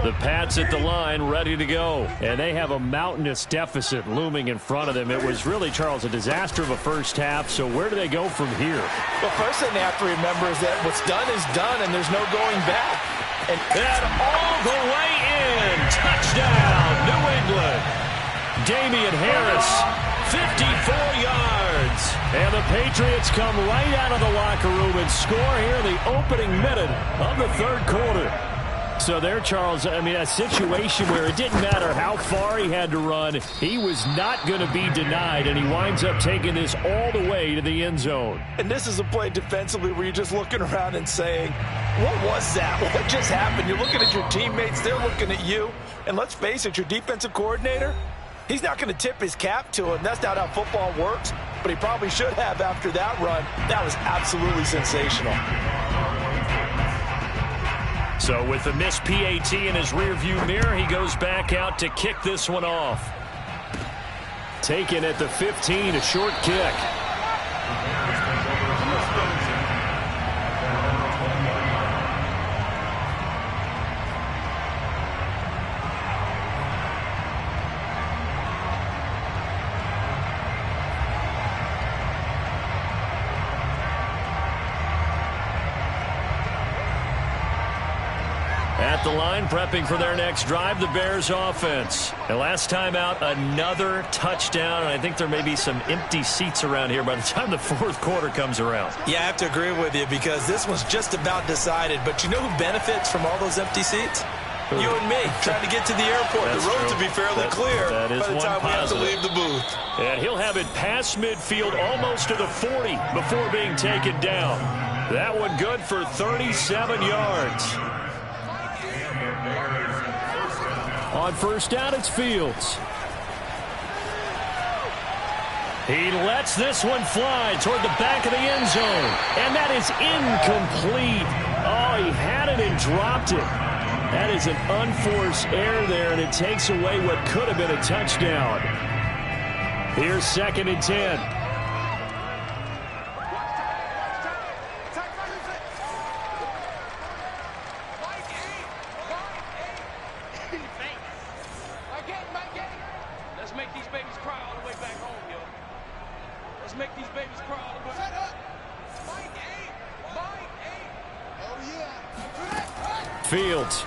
The Pats at the line, ready to go. And they have a mountainous deficit looming in front of them. It was really, Charles, a disaster of a first half. So where do they go from here? Well, first thing they have to remember is that what's done is done, and there's no going back. And all the way in. Touchdown, New England. Damian Harris, 54 yards. And the Patriots come right out of the locker room and score here in the opening minute of the third quarter. So there, Charles, I mean, a situation where it didn't matter how far he had to run. He was not going to be denied, and he winds up taking this all the way to the end zone. And this is a play defensively where you're just looking around and saying, what was that? What just happened? You're looking at your teammates. They're looking at you. And let's face it, your defensive coordinator, he's not going to tip his cap to it. And that's not how football works. But he probably should have after that run. That was absolutely sensational. So with the missed PAT in his rearview mirror, he goes back out to kick this one off. Taken at the 15, a short kick. At the line, prepping for their next drive, the Bears offense. And last time out, another touchdown. And I think there may be some empty seats around here by the time the fourth quarter comes around. Yeah, I have to agree with you because this one's just about decided. But you know who benefits from all those empty seats? You and me, trying to get to the airport. That's the roads true. will be fairly clear that is by the time we have to positive. leave the booth. And he'll have it past midfield, almost to the 40 before being taken down. That one good for 37 yards. On first down, it's Fields. He lets this one fly toward the back of the end zone. And that is incomplete. Oh, he had it and dropped it. That is an unforced error there, and it takes away what could have been a touchdown. Here's 2nd and 10. Fields.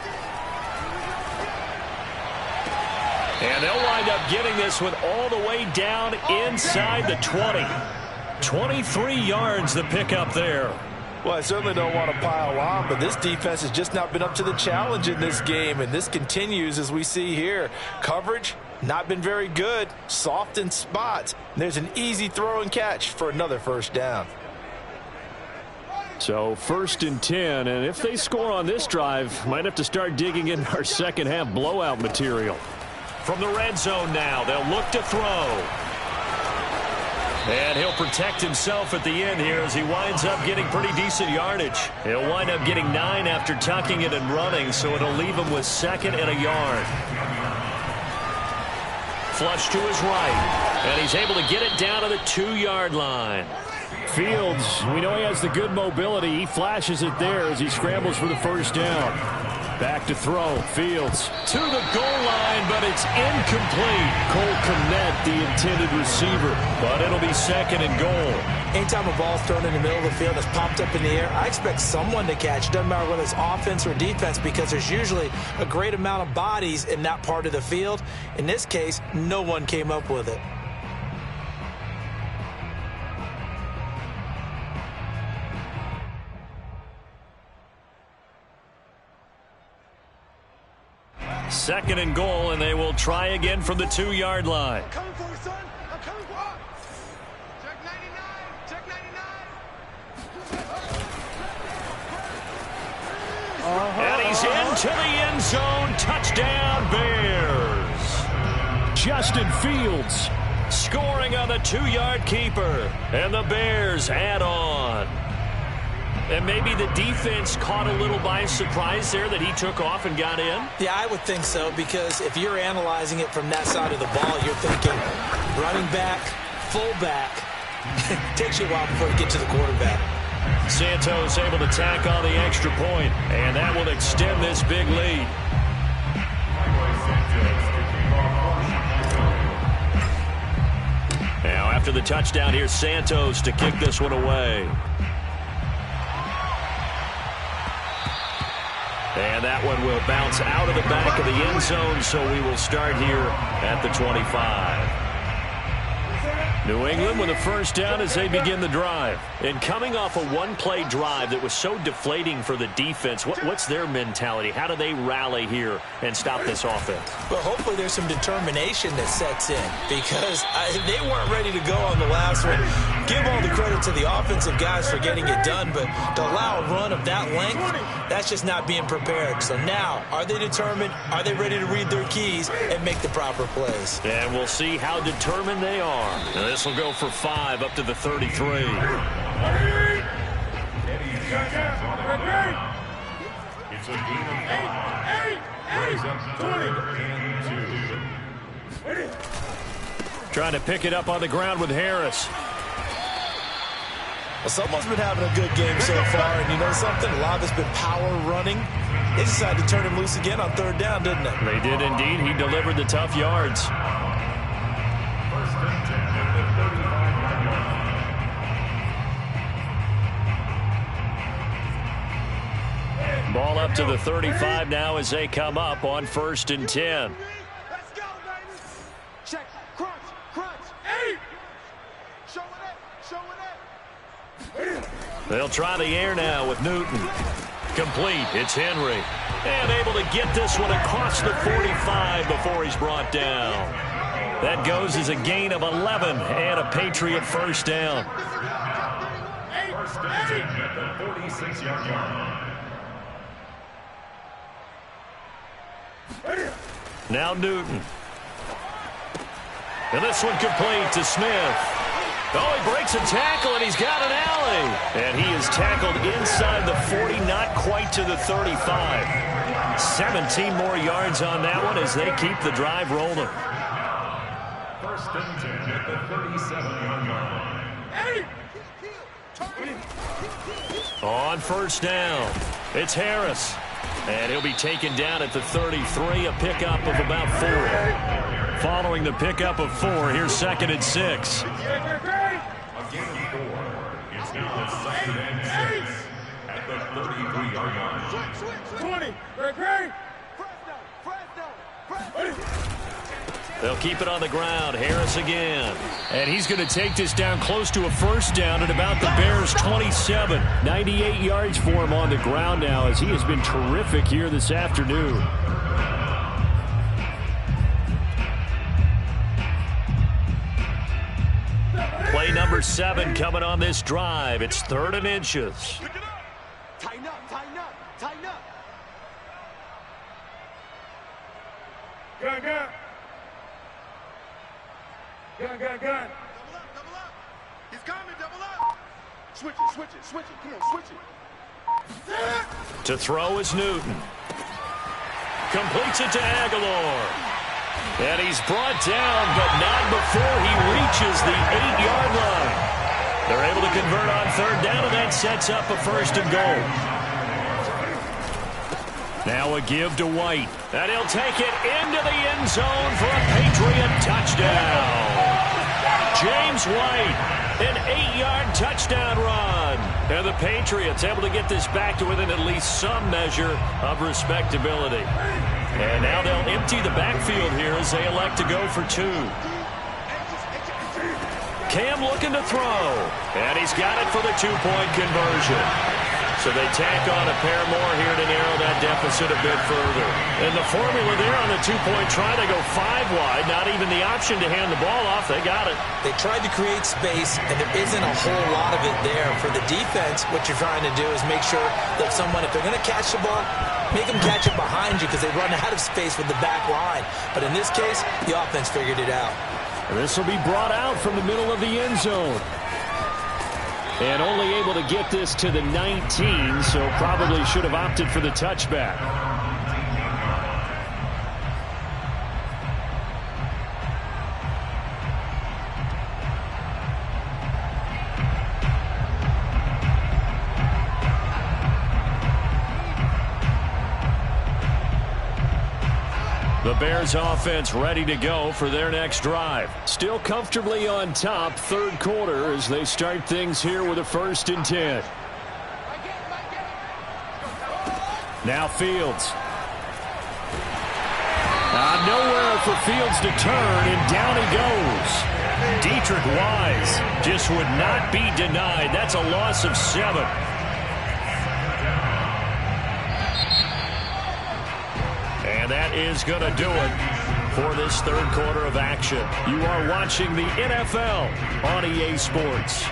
And they'll wind up getting this one all the way down inside the 20. 23 yards the pickup there. Well, I certainly don't want to pile on, but this defense has just not been up to the challenge in this game, and this continues as we see here. Coverage, not been very good, soft in spots. And there's an easy throw and catch for another first down. So 1st and 10, and if they score on this drive, might have to start digging in our second half blowout material. From the red zone now, they'll look to throw. And he'll protect himself at the end here as he winds up getting pretty decent yardage. He'll wind up getting 9 after tucking it and running, so it'll leave him with 2nd and a yard. Flush to his right, and he's able to get it down to the 2-yard line. Fields, we know he has the good mobility. He flashes it there as he scrambles for the first down. Back to throw. Fields to the goal line, but it's incomplete. Cole Kmet, the intended receiver, but it'll be 2nd and goal. Anytime a ball's thrown in the middle of the field that's popped up in the air, I expect someone to catch. Doesn't matter whether it's offense or defense, because there's usually a great amount of bodies in that part of the field. In this case, no one came up with it. Second and goal, and they will try again from the 2-yard line. I'm coming for you, son. I'm coming for you. Check 99. Check 99. And he's into the end zone. Touchdown, Bears. Justin Fields scoring on the 2-yard keeper. And the Bears add on. And maybe the defense caught a little by surprise there that he took off and got in? Yeah, I would think so, because if you're analyzing it from that side of the ball, you're thinking running back, fullback. It takes you a while before you get to the quarterback. Santos able to tack on the extra point, and that will extend this big lead. After the touchdown, here's Santos to kick this one away. And that one will bounce out of the back of the end zone, so we will start here at the 25. New England with a first down as they begin the drive. And coming off a one-play drive that was so deflating for the defense, what's their mentality? How do they rally here and stop this offense? Well, hopefully there's some determination that sets in because they weren't ready to go on the last one. Give all the credit to the offensive guys for getting it done, but to allow a run of that length, that's just not being prepared. So now, are they determined? Are they ready to read their keys and make the proper plays? And we'll see how determined they are. Now, this will go for 5 up to the 33. It's a game of 8. Raise up 20 and 2. Trying to pick it up on the ground with Harris. Well, someone's been having a good game so far, and you know something? A lot of it's been power running. They decided to turn him loose again on third down, didn't they? They did indeed. He delivered the tough yards. Ball up to the 35 now as they come up on 1st and 10. Let's go, baby. Check. Crunch. 8. Show it up. They'll try the air now with Newton. Complete. It's Henry. And able to get this one across the 45 before he's brought down. That goes as a gain of 11 and a Patriot first down. First and 10 at the 46-yard line. Now Newton. And this one complete to Smith. Oh, he breaks a tackle, and he's got an alley. And he is tackled inside the 40, not quite to the 35. 17 more yards on that one as they keep the drive rolling. First and 10 at the 37-yard line. On first down, it's Harris. And he'll be taken down at the 33, a pickup of about 4. Following the pickup of 4, here's 2nd and 6. A gain of 4. It's now 2nd and 6 at the 33-yard line. 20. They'll keep it on the ground. Harris again. And he's going to take this down close to a first down at about the Bears' 27. 98 yards for him on the ground now as he has been terrific here this afternoon. Play number 7 coming on this drive. It's 3rd and inches. Tighten up. Gun. Double up. He's coming, double up. Switch it. Come on, switch it. To throw is Newton. Completes it to Aguilar. And he's brought down, but not before he reaches the 8-yard line. They're able to convert on 3rd down, and that sets up a 1st and goal. Now a give to White. And he'll take it into the end zone for a Patriot touchdown. James White, an 8-yard touchdown run. And the Patriots able to get this back to within at least some measure of respectability. And now they'll empty the backfield here as they elect to go for 2. Cam looking to throw. And he's got it for the 2-point conversion. So they tack on a pair more here to narrow that deficit a bit further. And the formula there on the 2-point try to go 5 wide. Not even the option to hand the ball off. They got it. They tried to create space, and there isn't a whole lot of it there. For the defense, what you're trying to do is make sure that if they're going to catch the ball, make them catch it behind you because they run out of space with the back line. But in this case, the offense figured it out. And this will be brought out from the middle of the end zone. And only able to get this to the 19, so probably should have opted for the touchback. The Bears offense ready to go for their next drive. Still comfortably on top, third quarter, as they start things here with a 1st and 10. Now Fields. Nowhere for Fields to turn, and down he goes. Deatrich Wise just would not be denied. That's a loss of 7. And that is going to do it for this third quarter of action. You are watching the NFL on EA Sports.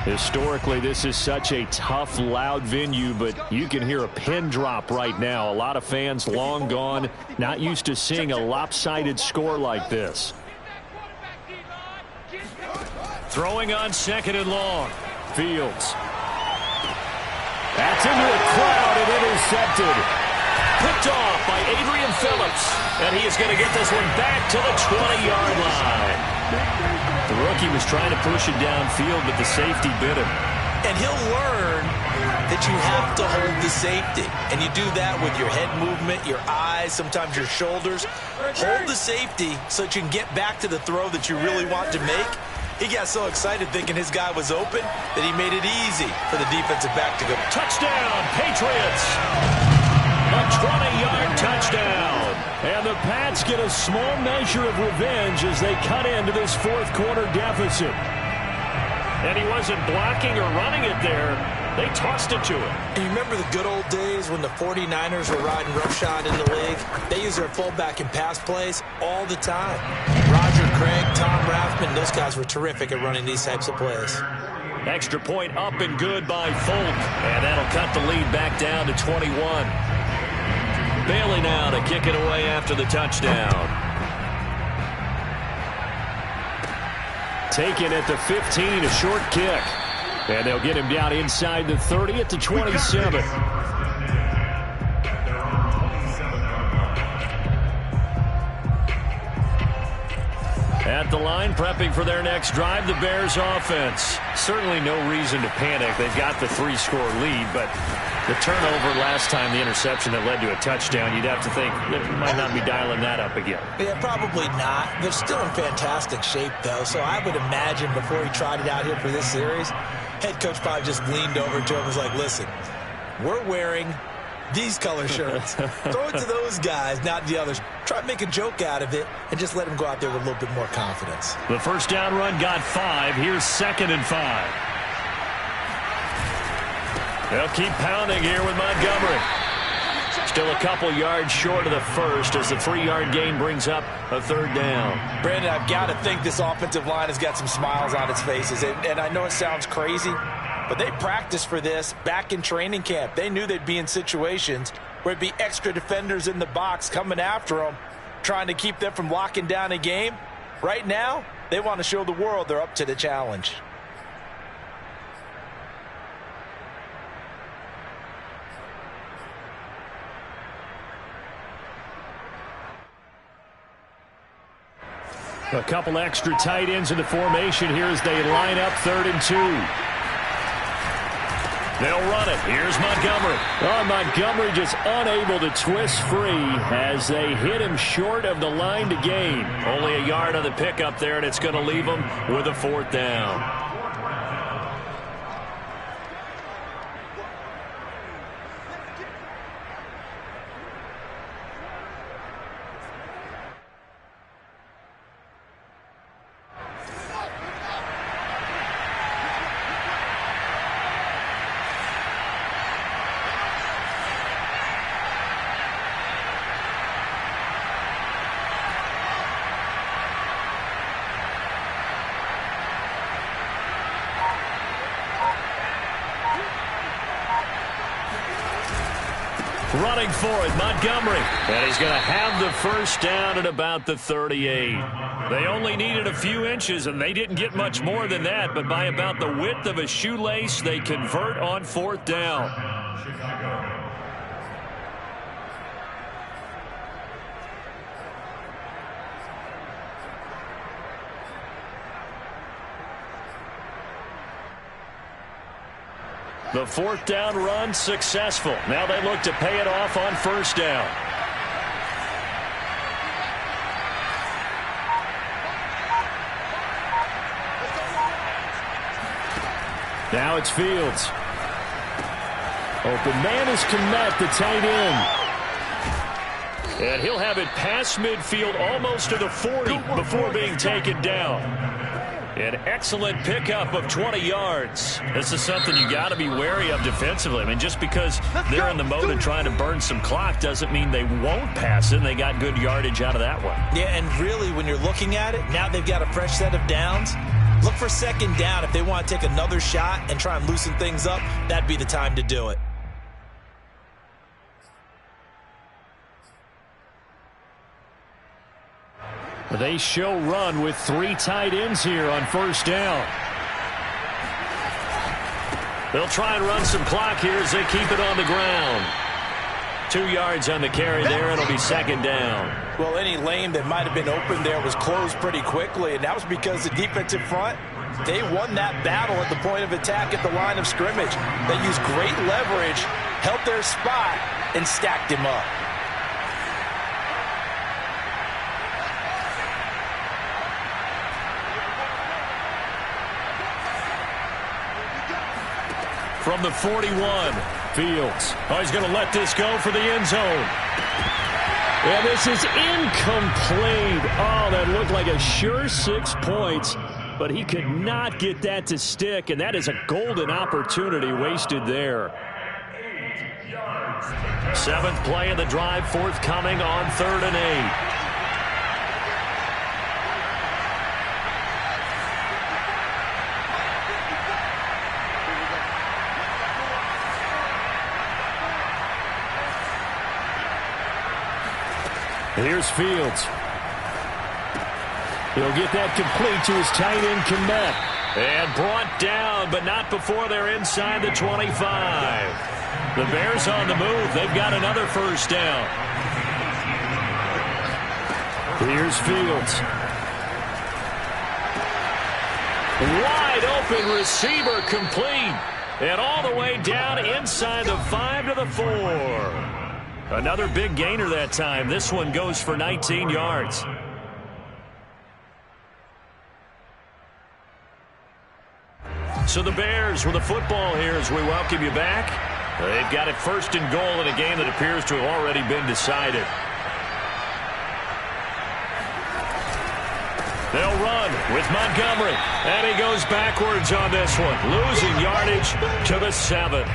Historically, this is such a tough, loud venue, but you can hear a pin drop right now. A lot of fans long gone, not used to seeing a lopsided score like this. Throwing on 2nd and long. Fields. That's into a crowd and intercepted. Picked off by Adrian Phillips. And he is going to get this one back to the 20-yard line. The rookie was trying to push it downfield, but the safety bit him. And he'll learn that you have to hold the safety. And you do that with your head movement, your eyes, sometimes your shoulders. Hold the safety so that you can get back to the throw that you really want to make. He got so excited thinking his guy was open that he made it easy for the defensive back to go. Touchdown, Patriots! A 20-yard touchdown. And the Pats get a small measure of revenge as they cut into this fourth quarter deficit. And he wasn't blocking or running it there. They tossed it to him. And you remember the good old days when the 49ers were riding roughshod in the league? They used their fullback in pass plays all the time. Roger Craig, Tom Rathman, those guys were terrific at running these types of plays. Extra point up and good by Folk. And that'll cut the lead back down to 21. Bailey now to kick it away after the touchdown. Taken at the 15, a short kick. And they'll get him down inside the 30 at the 27. At the line, prepping for their next drive, the Bears offense. Certainly no reason to panic. They've got the 3-score lead, but the turnover last time, the interception that led to a touchdown, you'd have to think they might not be dialing that up again. Yeah, probably not. They're still in fantastic shape, though, so I would imagine before he tried it out here for this series, head coach probably just leaned over to him and was like, listen, we're wearing these color shirts. Throw it to those guys, not the others. Try to make a joke out of it and just let them go out there with a little bit more confidence. The first down run got 5. Here's 2nd and 5. They'll keep pounding here with Montgomery. Still a couple yards short of the first as the 3-yard gain brings up a 3rd down. Brandon, I've got to think this offensive line has got some smiles on its faces. And I know it sounds crazy, but they practiced for this back in training camp. They knew they'd be in situations where it'd be extra defenders in the box coming after them, trying to keep them from locking down a game. Right now, they want to show the world they're up to the challenge. A couple extra tight ends in the formation here as they line up 3rd and 2. They'll run it. Here's Montgomery. Oh, Montgomery just unable to twist free as they hit him short of the line to gain. Only a yard on the pickup there, and it's going to leave him with a 4th down. Running for it, Montgomery. And he's going to have the first down at about the 38. They only needed a few inches, and they didn't get much more than that. But by about the width of a shoelace, they convert on 4th down. The 4th down run successful. Now they look to pay it off on 1st down. Now it's Fields. Open man is Kmet, the tight end. And he'll have it past midfield almost to the 40 before being taken down. An excellent pickup of 20 yards. This is something you got to be wary of defensively. I mean, just because they're in the mode of trying to burn some clock doesn't mean they won't pass it. And they got good yardage out of that one. Yeah, and really, when you're looking at it, now they've got a fresh set of downs. Look for second down. If they want to take another shot and try and loosen things up, that'd be the time to do it. They show run with 3 tight ends here on first down. They'll try and run some clock here as they keep it on the ground. 2 yards on the carry there. It'll be second down. Well, any lane that might have been open there was closed pretty quickly, and that was because the defensive front, they won that battle at the point of attack at the line of scrimmage. They used great leverage, held their spot, and stacked him up. From the 41, Fields. Oh, he's going to let this go for the end zone. And this is incomplete. Oh, that looked like a sure 6 points, but he could not get that to stick, and that is a golden opportunity wasted there. 7th play of the drive forthcoming on 3rd and 8. Here's Fields. He'll get that complete to his tight end, Kmet. And brought down, but not before they're inside the 25. The Bears on the move. They've got another first down. Here's Fields. Wide open receiver complete. And all the way down inside the 5 to the 4. Another big gainer that time. This one goes for 19 yards. So the Bears with the football here as we welcome you back. They've got it 1st and goal in a game that appears to have already been decided. They'll run with Montgomery. And he goes backwards on this one. Losing yardage to the 7.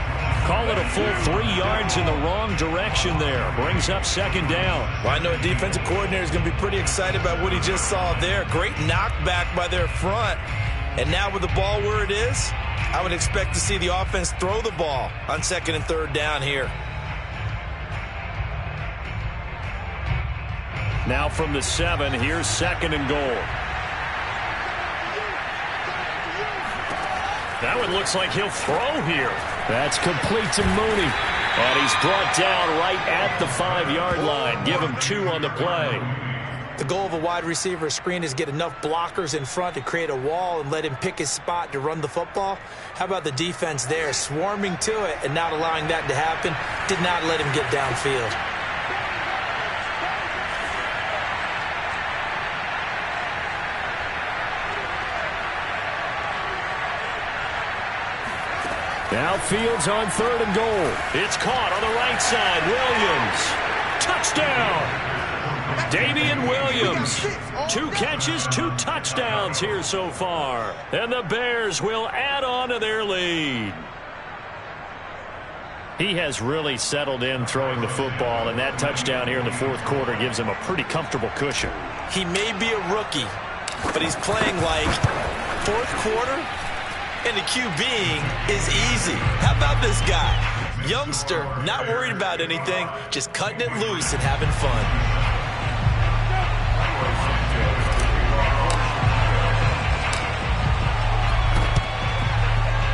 Call it a full 3 yards in the wrong direction there. Brings up second down. Well, I know a defensive coordinator is going to be pretty excited about what he just saw there. Great knockback by their front. And now with the ball where it is, I would expect to see the offense throw the ball on 2nd and 3rd down here. Now from the 7, here's 2nd and goal. That one looks like he'll throw here. That's complete to Mooney. And he's brought down right at the 5-yard line. Give him 2 on the play. The goal of a wide receiver screen is get enough blockers in front to create a wall and let him pick his spot to run the football. How about the defense there, swarming to it and not allowing that to happen? Did not let him get downfield. Now Fields on 3rd and goal. It's caught on the right side. Williams. Touchdown. Damian Williams. 2 catches, 2 touchdowns here so far. And the Bears will add on to their lead. He has really settled in throwing the football, and that touchdown here in the 4th quarter gives him a pretty comfortable cushion. He may be a rookie, but he's playing like 4th quarter. And the QBing is easy. How about this guy? Youngster, not worried about anything, just cutting it loose and having fun.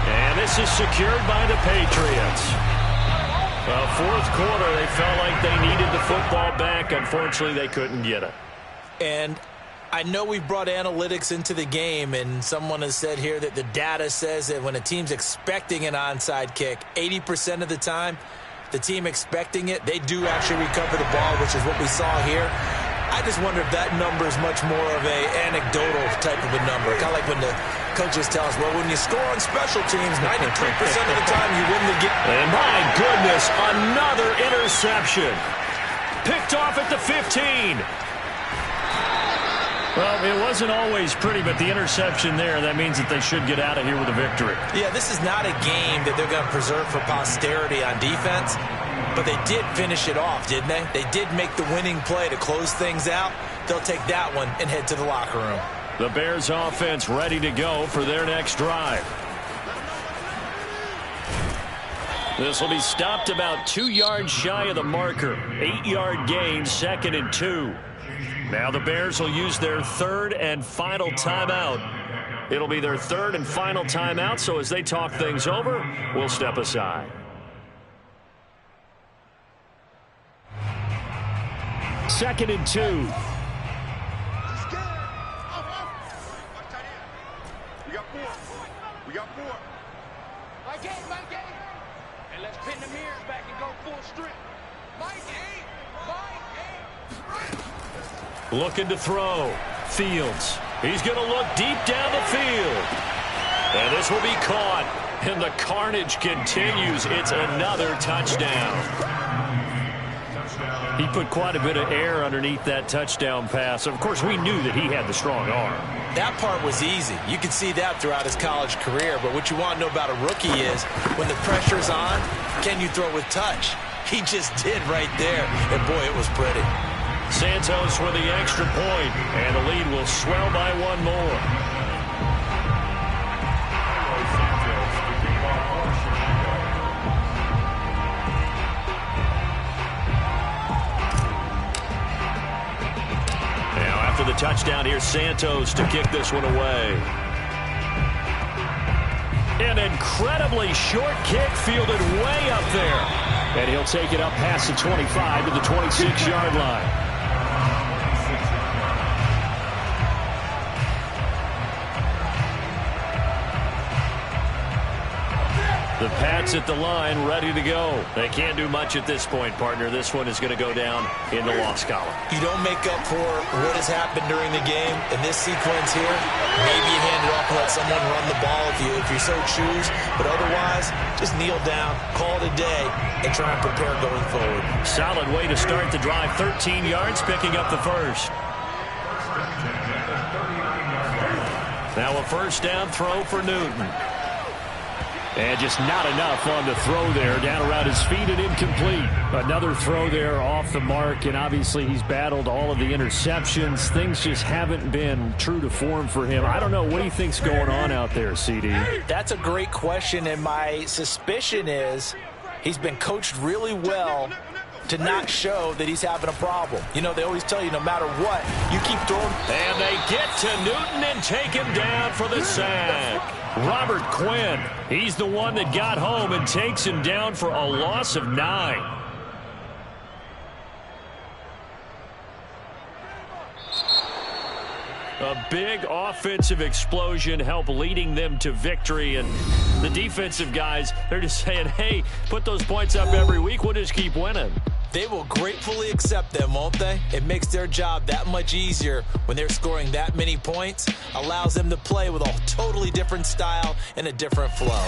And this is secured by the Patriots. Well, 4th quarter, they felt like they needed the football back. Unfortunately, they couldn't get it. And I know we've brought analytics into the game, and someone has said here that the data says that when a team's expecting an onside kick, 80% of the time, the team expecting it, they do actually recover the ball, which is what we saw here. I just wonder if that number is much more of a anecdotal type of a number, kind of like when the Coaches tell us, well, when you score on special teams, 93% of the time you win the game. And my goodness, another interception. Picked off at the 15. Well, it wasn't always pretty, but the interception there, that means that they should get out of here with a victory. Yeah, this is not a game that they're going to preserve for posterity on defense, but they did finish it off, didn't they? They did make the winning play to close things out. They'll take that one and head to the locker room. The Bears offense ready to go for their next drive. This will be stopped about 2 yards shy of the marker. 8-yard gain, 2nd and 2. Now the Bears will use their 3rd and final timeout. It'll be their 3rd and final timeout, so as they talk things over, we'll step aside. Second and 2. We got 4. My game. And let's pin the mirrors back and go full strip. Mike 8. Looking to throw. Fields. He's going to look deep down the field. And this will be caught. And the carnage continues. It's another touchdown. He put quite a bit of air underneath that touchdown pass. Of course, we knew that he had the strong arm. That part was easy. You could see that throughout his college career. But what you want to know about a rookie is when the pressure's on, can you throw with touch? He just did right there. And, boy, it was pretty. Santos with the extra point, and the lead will swell by 1 more. Now after the touchdown, here's Santos to kick this one away. An incredibly short kick fielded way up there. And he'll take it up past the 25 to the 26-yard line. The Pats at the line, ready to go. They can't do much at this point, partner. This one is going to go down in the loss column. You don't make up for what has happened during the game. In this sequence here, maybe you hand it off and let someone run the ball if you so choose. But otherwise, just kneel down, call it a day, and try and prepare going forward. Solid way to start the drive. 13 yards, picking up the first. Now a first down throw for Newton. And just not enough on the throw there. Down around his feet and incomplete. Another throw there off the mark, and obviously he's battled all of the interceptions. Things just haven't been true to form for him. I don't know. What do you think's going on out there, CD? That's a great question, and my suspicion is he's been coached really well to not show that he's having a problem. You know, they always tell you no matter what, you keep throwing. And they get to Newton and take him down for the sack. Robert Quinn, he's the one that got home and takes him down for a loss of 9. A big offensive explosion helped leading them to victory. And the defensive guys, they're just saying, hey, put those points up every week. We'll just keep winning. They will gratefully accept them, won't they? It makes their job that much easier when they're scoring that many points. Allows them to play with a totally different style and a different flow.